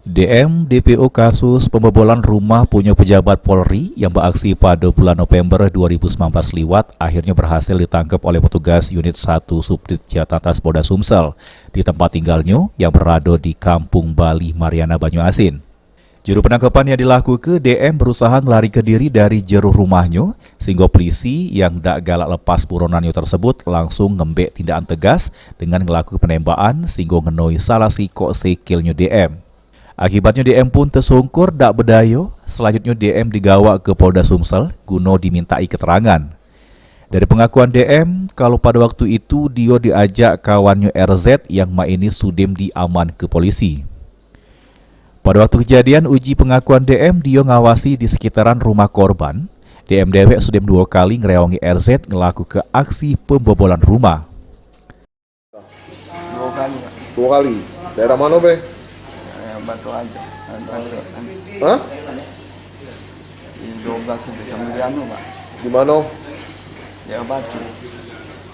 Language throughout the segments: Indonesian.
DM DPO kasus pembobolan rumah punya pejabat Polri yang beraksi pada bulan November 2019 liwat akhirnya berhasil ditangkap oleh petugas unit 1 Subdit Jatatan Polda Sumsel di tempat tinggalnya yang berada di Kampung Bali Mariana Banyuasin. Juru penangkapan yang dilakukan DM berusaha melarikan diri dari jero rumahnya sehingga polisi yang tak galak lepas buronannya tersebut langsung ngembek tindakan tegas dengan melakukan penembakan sehingga ngenoi salah sikok sikilnya DM. Akibatnya DM pun tersungkur tak berdaya. Selanjutnya DM digawa ke Polda Sumsel guna dimintai keterangan. Dari pengakuan DM, kalau pada waktu itu dia diajak kawannya RZ yang ini sudim diaman ke polisi. Pada waktu kejadian uji pengakuan DM, dia ngawasi di sekitaran rumah korban. DM dewek sudim 2 kali ngerewangi RZ ngelaku ke aksi pembobolan rumah. 2 kali, Pak. 2 kali. Daerah mana, Be? Batu aja. Hah? Di 12 sampai Pak. Di mana? Ya Batu.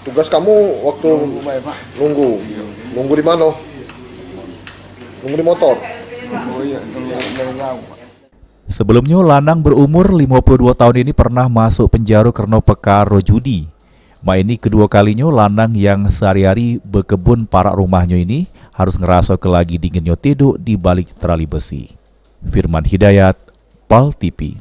Tugas kamu waktu Nunggu, Pak. nunggu. Nunggu di mana? Nunggu di motor. Oh iya, nunggu dari jauh, Pak. Sebelumnya, lanang berumur 52 tahun ini pernah masuk penjara karena perkara judi. Ini kedua kalinya lanang yang sehari-hari berkebun parak rumahnya ini harus ngerasa kelagi dinginnya tidur di balik terali besi. Firman Hidayat, PAL TV.